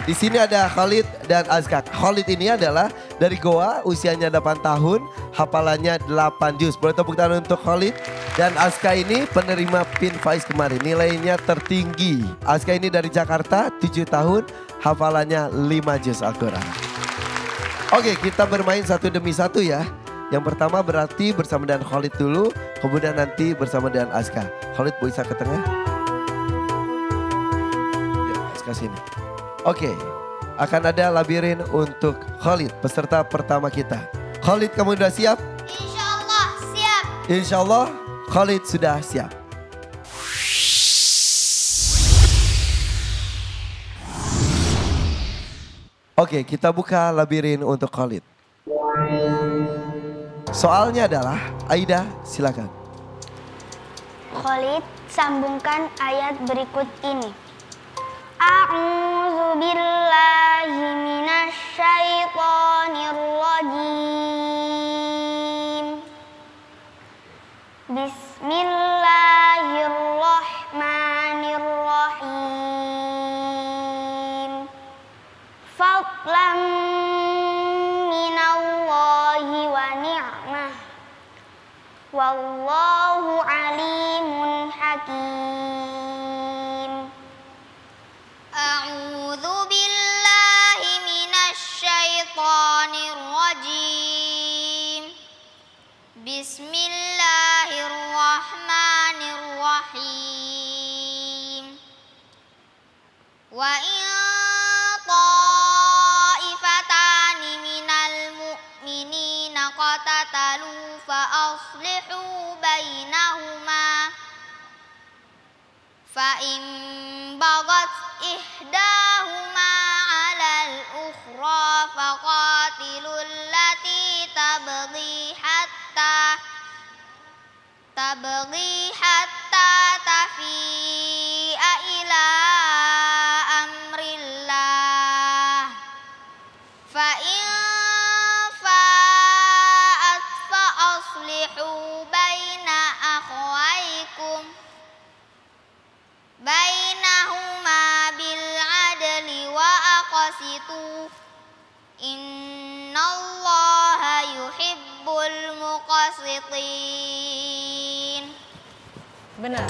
di sini ada Khalid dan Azka. Khalid ini adalah dari Goa, usianya 8 tahun, hafalannya 8 juz. Boleh tepuk tangan untuk Khalid. Dan Azka ini penerima Pin Faiz kemarin, nilainya tertinggi. Azka ini dari Jakarta, 7 tahun, hafalannya 5 juz Al-Quran. Oke, kita bermain satu demi satu ya. Yang pertama berarti bersama dengan Khalid dulu, kemudian nanti bersama dengan Azka. Khalid bisa ke tengah. Ya, Azka sini. Oke, akan ada labirin untuk Khalid, peserta pertama kita. Khalid, kamu sudah siap? Insya Allah siap. Insya Allah Khalid sudah siap. Oke, kita buka labirin untuk Khalid. Soalnya adalah, Aida silakan. Khalid, sambungkan ayat berikut ini. A'udzu billahi minasy syaithanir rajim. Bismillahirrahmanirrahim. Fadlan minallahi wa ni'mah. Wallahu alimun hakim. A'udzu billahi minasy syaithanir rajim. Bismillahirrahmanirrahim. Wa in ta'ifatani minal mu'minina qatatalu fa aslihu bainahuma. Fa in bagat ihdahuma 'alal ukhra faqatilul lati tabghi hatta tafi'a ila amrillah. Fa in fa'at fa aslihu baina akhawaykum bainahuma bil adli wa aqsitu innallaha yuhibbul muqsitin. Benar.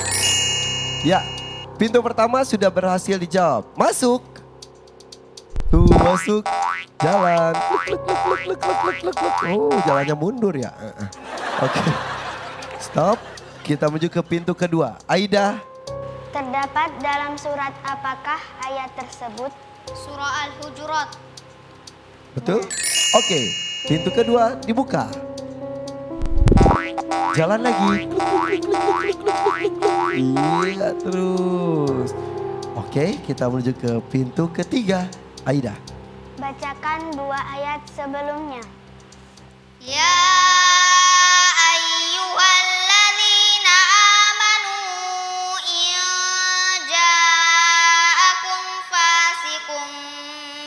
Ya, pintu pertama sudah berhasil dijawab. Masuk. Tuh masuk. Jalan. Oh, jalannya mundur ya. Oke. Stop. Kita menuju ke pintu kedua. Aida. Terdapat dalam surat apakah ayat tersebut? Surah Al-Hujurat. Betul? Oke, pintu kedua dibuka. Jalan lagi. Iya terus. Oke, kita menuju ke pintu ketiga. Aida. Bacakan 2 ayat sebelumnya. Ya ayyuhalladzina amanu in ja'akum fasiqun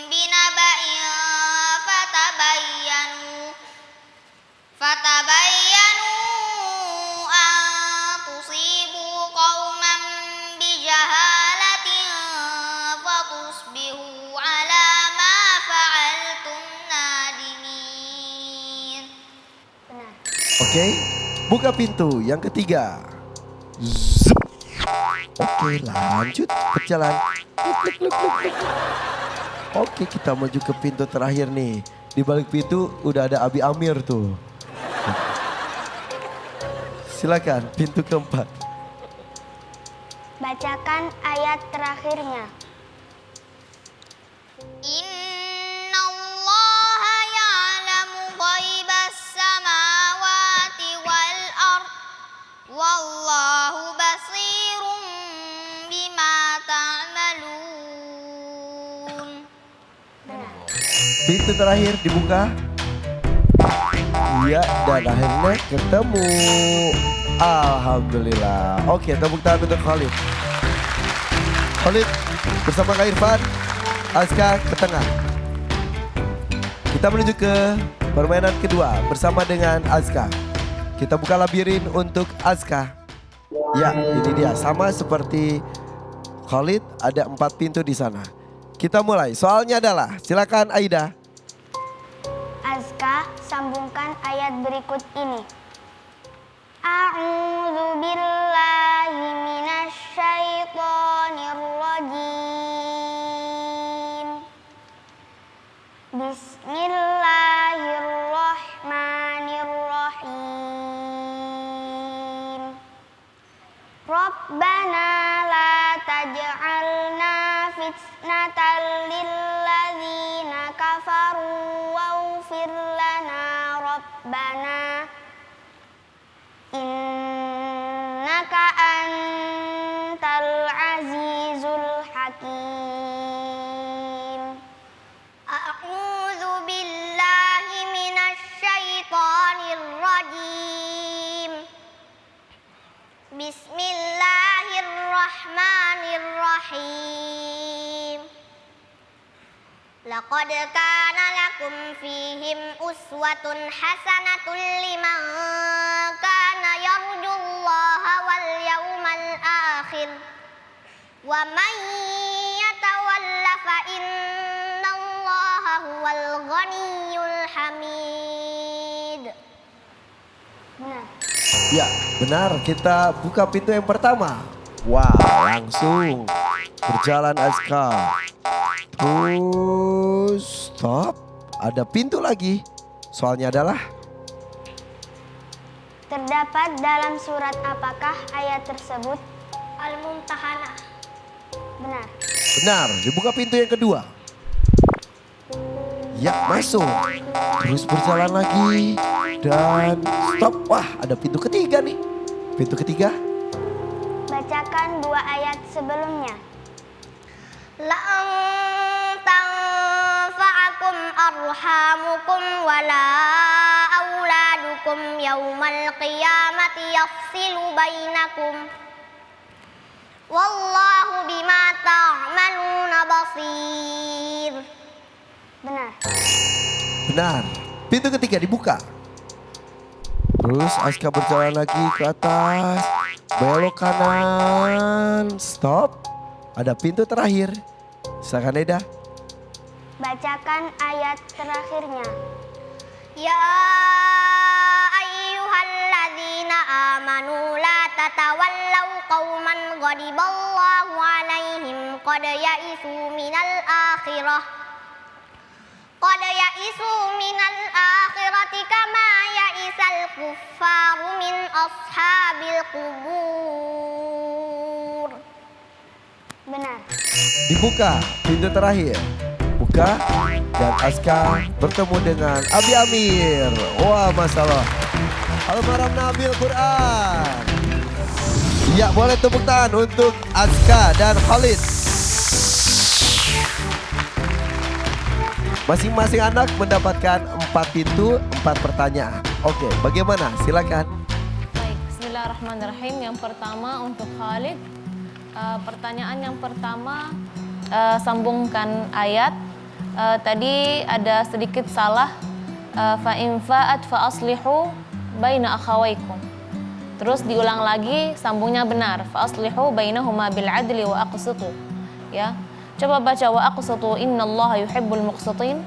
binaba'in fatabayyanu an tusibu qauman bijahalatin fatusbihu ala ma fa'altum nadimin. Benar. Oke, buka pintu yang ketiga. Zup. Oke, lanjut berjalan. Oke, kita menuju ke pintu terakhir nih. Di balik pintu udah ada Abi Amir tuh. Silakan, pintu keempat. Bacakan ayat terakhirnya. Innallaha ya'lamu ghaibas samawati wal ard. Wallahu basirum bima ta'malun. Benar. Pintu terakhir dibuka. Iya, dan akhirnya ketemu. Alhamdulillah. Oke, tepuk tangan untuk Khalid. Khalid bersama Kak Irfan, Azka ke tengah. Kita menuju ke permainan kedua bersama dengan Azka. Kita buka labirin untuk Azka. Ya, ini dia. Sama seperti Khalid, ada 4 pintu di sana. kita mulai. Soalnya adalah, silakan Aida. Azka, sambungkan ayat berikut ini. A'udzu billahi minasy syaithanir rajim. Bismillahirrahmanirrahim. Rabbana la taj'alna fitnatan lil ladzina kafaru waghfir lana rabbana innaka antal azizul hakim. A'udzu billahi minasy syaithanir rajim. Bismillahirrahmanirrahim. Laqad kana lakum fihim uswatun hasanatun liman kana yarjullaha wal yawmal akhir. Wa man yatawalla fa innallaha huwal ghaniyyul hamid. Benar. Ya, benar. Kita buka pintu yang pertama. Wah, langsung berjalan Azka. Terus stop. Ada pintu lagi. Soalnya adalah Terdapat dalam surat apakah ayat tersebut? Al-Mumtahanah. Benar. benar. Dibuka pintu yang kedua. Ya, masuk. Terus berjalan lagi. Dan stop. Wah, ada pintu ketiga nih. Pintu ketiga. Bacakan 2 ayat sebelumnya. La'an tanfa'akum arhamukum wala auladukum yaumal qiyamati yafsilu bainakum. Wallahu bima ta'maluna basir. Benar. Benar. Pintu ketiga dibuka. Terus Azka berjalan lagi ke atas. Belok kanan. Stop. Ada pintu terakhir. Silakan Eda. Bacakan ayat terakhirnya. Ya ayyuhalladzina amanu la tatawallaw qauman ghadiballahu alaihim qad ya'isu minal akhirah. Qad ya'isu minal akhirati kama ya'isal kuffaru min ashabil qubur. Benar. Dibuka pintu terakhir. Buka dan Azka bertemu dengan Abi Amir. Wah, masalah. Almarhum Nabil Quran. Ya, boleh tepuk tangan untuk Azka dan Khalid. Masing-masing anak mendapatkan 4 pintu, 4 pertanyaan. Oke, bagaimana? Silakan. Baik, bismillahirrahmanirrahim. Yang pertama untuk Khalid. Pertanyaan yang pertama, sambungkan ayat. Tadi ada sedikit salah. Fa in fa'at fa aslihu baina akhawaykum. Terus diulang lagi, sambungnya benar. Fa aslihu bainahuma bil adli wa aqsitu. Ya. Coba baca wa aqsitu innallaha yuhibbul muqsitin.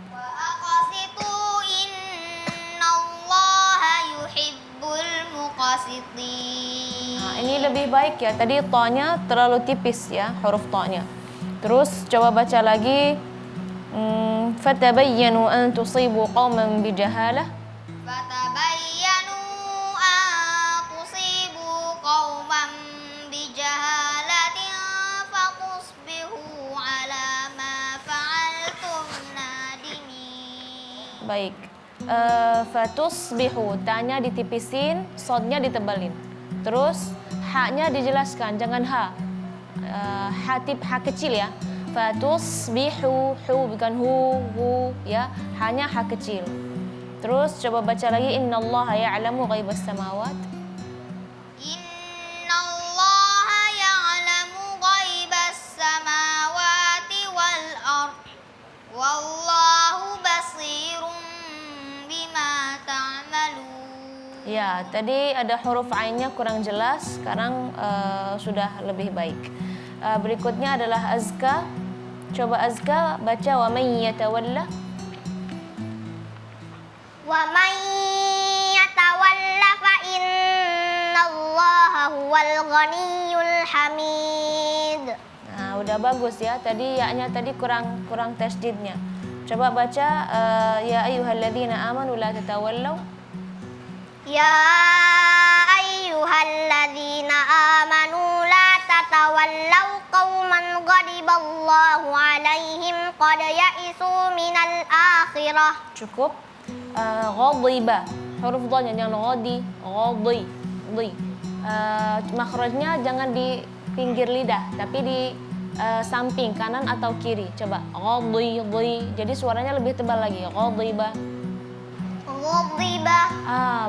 Wa aqsitu innallaha yuhibbul muqsitin. Nah, ini lebih baik ya. Tadi to-nya terlalu tipis ya, huruf to-nya. Terus coba baca lagi. Fatabayyanu an tusibu qauman bijahalah. Fatabayyanu an tusibu qauman bijahalatin fatusbihu ala ma fa'altum nadimin. Baik. Fatusbihu, tanya ditipisin, sodnya ditebalin. Terus haknya dijelaskan, jangan ha. Hatib ha kecil ya. Fatusbihu, hu bukan hu ya. Hanya ha kecil. Terus coba baca lagi innallaha ya'lamu ghaibas samawat. Innallaha ya'lamu ghaibas samawati wal ard. Wallahu basirun bima ta'malun. Ya, tadi ada huruf ainnya kurang jelas, sekarang sudah lebih baik. Berikutnya adalah Azka. Coba Azka baca wa man yatawalla. Wa man yatawalla fa innallaha huwal ghaniyyul hamid. Nah, udah bagus ya. Tadi ya-nya tadi kurang tasydidnya. Coba baca ya ayyuhalladzina amanu la tatawallaw. Ya ayyuhalladzina amanu la tatawallaw qauman ghadiballahu alaihim qad ya'isu minal akhirah. Cukup. Ghadiba. Huruf dha-nya jangan ghadi, ghadi. Makhrajnya jangan di pinggir lidah, tapi di samping kanan atau kiri. Coba ghadi. Jadi suaranya lebih tebal lagi. Ghadiba. Ghadiba.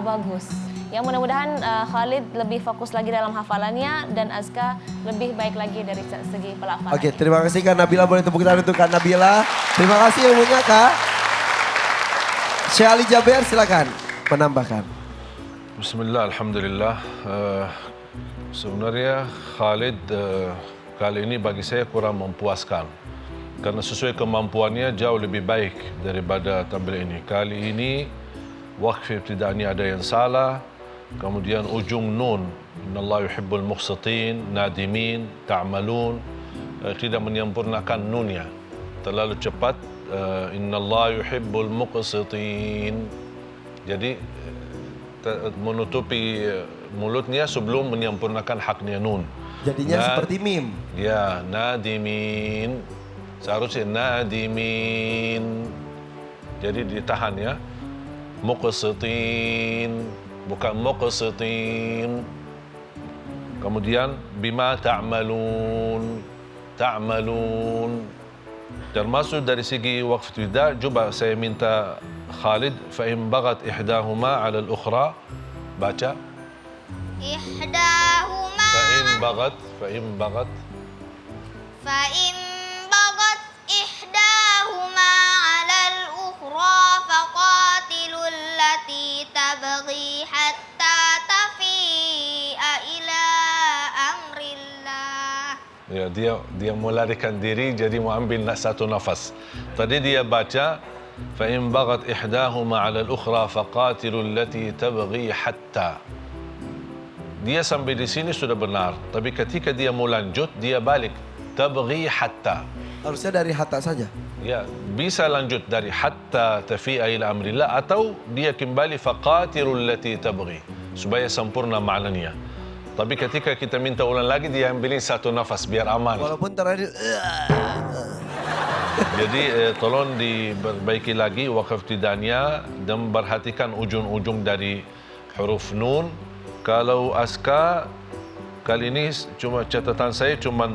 Bagus. Ya mudah-mudahan Khalid lebih fokus lagi dalam hafalannya dan Azka lebih baik lagi dari segi pelafalan. Oke, terima kasih Kak Nabila. Boleh tepuk tangan untuk Kak Nabila. Terima kasih ilmunya Kak. Syekh Ali Jaber silakan menambahkan. Bismillah, alhamdulillah. Sebenarnya Khalid kali ini bagi saya kurang memuaskan. Karena sesuai kemampuannya jauh lebih baik daripada tampil ini. Kali ini waqf ibtida'nya ada yang salah. Kemudian ujung nun. Innallaha yuhibbul muqsitin, nadimin, ta'malun. Tidak menyempurnakan nunnya. Terlalu cepat. Innallaha yuhibbul muqsitin. Jadi menutupi mulutnya sebelum menyempurnakan haknya nun. Jadinya seperti mim. Ya, nadimin. Seharusnya nadimin. Jadi ditahan ya. Muqsitin, bukan muqsitin. Kemudian bima ta'malun. Termasuk dari segi waqf ibtida, coba saya minta Khalid fa in bagat ihdahuma 'ala al-ukhra. Baca. Ihdahuma. fa in bagat ihdahuma 'ala al-ukhra faqatilul lati tabghi hatta tafi'a ila amrillah. Ya, dia melarikan diri jadi mau ambil satu nafas. Tadi dia baca fa in bagat ihdahuma 'ala al-ukhra faqatilul lati tabghi hatta. Dia sampai di sini sudah benar, tapi ketika dia mau lanjut dia balik tabghi hatta. Harusnya dari hatta saja. Ya, bisa lanjut dari hatta tafi'a ila amrillah atau dia kembali faqatilul lati tabghi supaya sempurna maknanya. Tapi ketika kita minta ulang lagi dia ambilin satu nafas biar aman. Walaupun terakhir Jadi tolong diperbaiki lagi waqf ibtida'nya dan perhatikan ujung-ujung dari huruf nun. Kalau Azka kali ini cuma catatan saya cuma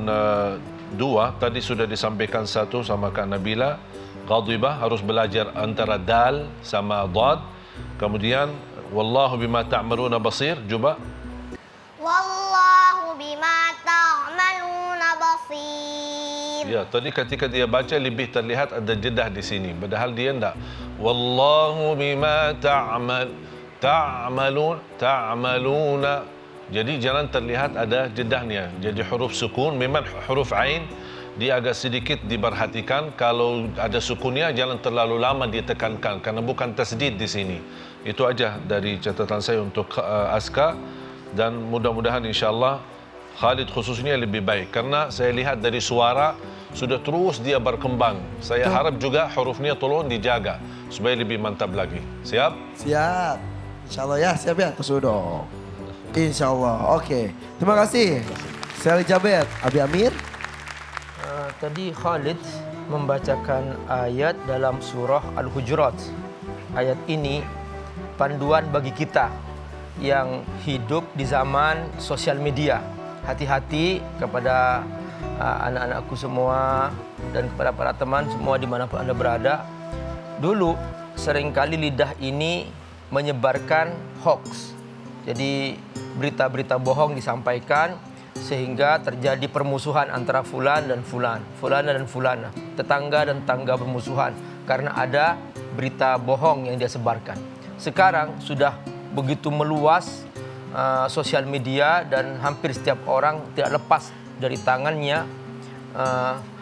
dua. Tadi sudah disampaikan satu sama Kak Nabila. Ghadibah harus belajar antara dal sama dad. Kemudian wallahu bima ta'maluna basir. Coba. Wallahu bima ta'maluna basir. Ya, tadi ketika dia baca lebih terlihat ada jedah di sini. Padahal dia enggak. Wallahu bima ta'maluna. Jadi jangan terlihat ada jedahnya. Jadi huruf sukun, memang huruf ain dia agak sedikit diperhatikan. Kalau ada sukunnya jangan terlalu lama ditekankan karena bukan tasdid di sini. Itu aja dari catatan saya untuk Azka, dan mudah-mudahan insyaAllah Khalid khususnya lebih baik karena saya lihat dari suara sudah terus dia berkembang. Saya harap juga hurufnya tolong dijaga supaya lebih mantap lagi. Siap? siap. Insyaallah ya, siap ya. Terus Insyaallah. Oke. Terima kasih. Syekh Ali Jaber, Abi Amir. Tadi Khalid membacakan ayat dalam surah Al-Hujurat. Ayat ini panduan bagi kita yang hidup di zaman sosial media. Hati-hati kepada anak-anakku semua dan kepada para teman semua dimanapun Anda berada. Dulu seringkali lidah ini menyebarkan hoax. Jadi berita-berita bohong disampaikan sehingga terjadi permusuhan antara fulan dan fulan, fulana dan fulana, tetangga dan tetangga bermusuhan karena ada berita bohong yang dia sebarkan. Sekarang sudah begitu meluas sosial media dan hampir setiap orang tidak lepas dari tangannya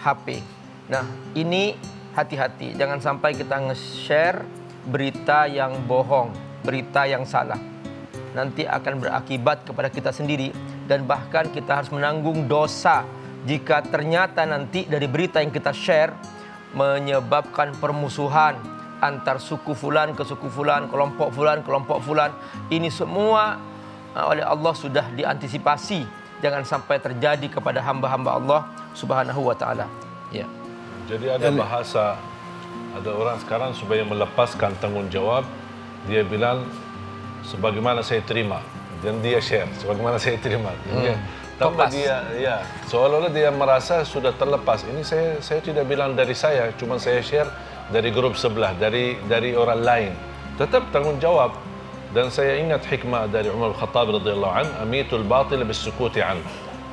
HP. Nah, ini hati-hati, jangan sampai kita nge-share berita yang bohong, berita yang salah. Nanti akan berakibat kepada kita sendiri dan bahkan kita harus menanggung dosa jika ternyata nanti dari berita yang kita share menyebabkan permusuhan antar suku fulan ke suku fulan, kelompok fulan. Ini semua oleh Allah sudah diantisipasi. Jangan sampai terjadi kepada hamba-hamba Allah Subhanahu wa taala. Ya. Jadi ada bahasa, ada orang sekarang supaya melepaskan tanggungjawab, dia bilang sebagaimana saya terima dan dia share sebagaimana saya terima. Tanpa dia seolah-olah dia merasa sudah terlepas. Ini saya tidak bilang dari saya, cuma saya share dari grup sebelah, dari orang lain. Tetap tanggungjawab. Dan saya ingat hikmah dari Umar Khattab radhiyallahu an, amitul batil bisukuti an.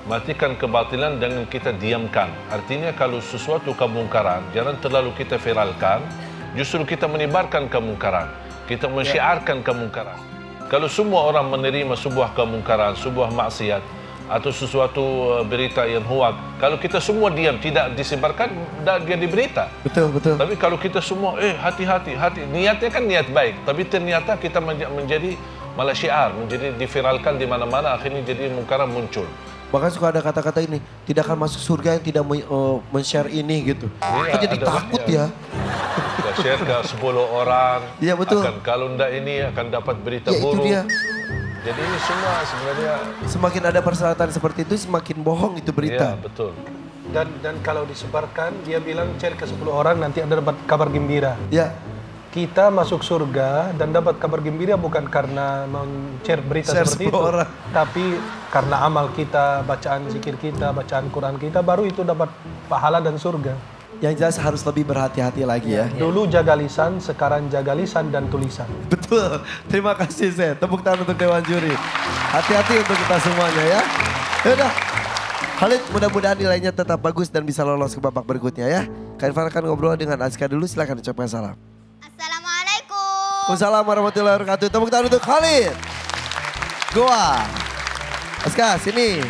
Matikan kebatilan dengan kita diamkan. Artinya kalau sesuatu kemungkaran, jangan terlalu kita viralkan, justru kita menyebarkan kemungkaran. Kita mensyiarkan kemungkaran. Kalau semua orang menerima sebuah kemungkaran, sebuah maksiat, atau sesuatu berita yang hoak, kalau kita semua diam, tidak disebarkan, dia diberita. Betul. Tapi kalau kita semua, hati-hati, niatnya kan niat baik, tapi ternyata kita menjadi malah syiar, menjadi diviralkan di mana-mana, akhirnya jadi mungkaran muncul. Bahkan suka ada kata-kata ini, tidak akan masuk surga yang tidak men-share ini gitu. Kita jadi takut ya. Kita share ke 10 orang, Iya, betul. Kalau enggak ini akan dapat berita Ya itu buruk. dia. Jadi ini semua sebenarnya. Semakin ada persyaratan seperti itu, semakin bohong itu berita. Ya, betul. Dan kalau disebarkan, dia bilang share ke 10 orang nanti ada dapat kabar gembira. Ya, Kita masuk surga dan dapat kabar gembira bukan karena men-share berita Share seperti 10 itu, orang. tapi karena amal kita, bacaan zikir kita, bacaan Quran kita, baru itu dapat pahala dan surga. yang jelas harus lebih berhati-hati lagi ya. Dulu jaga lisan, sekarang jaga lisan dan tulisan. Betul. Terima kasih Zed. Tepuk tangan untuk Dewan Juri. Hati-hati untuk kita semuanya ya. Yaudah. Khalid, mudah-mudahan nilainya tetap bagus dan bisa lolos ke babak berikutnya ya. Kak Irfan akan ngobrol dengan Azka dulu, silakan ucapkan salam. Assalamualaikum. Waalaikumsalam warahmatullahi wabarakatuh. Tepuk tangan untuk Khalid. Goa. Azka, sini.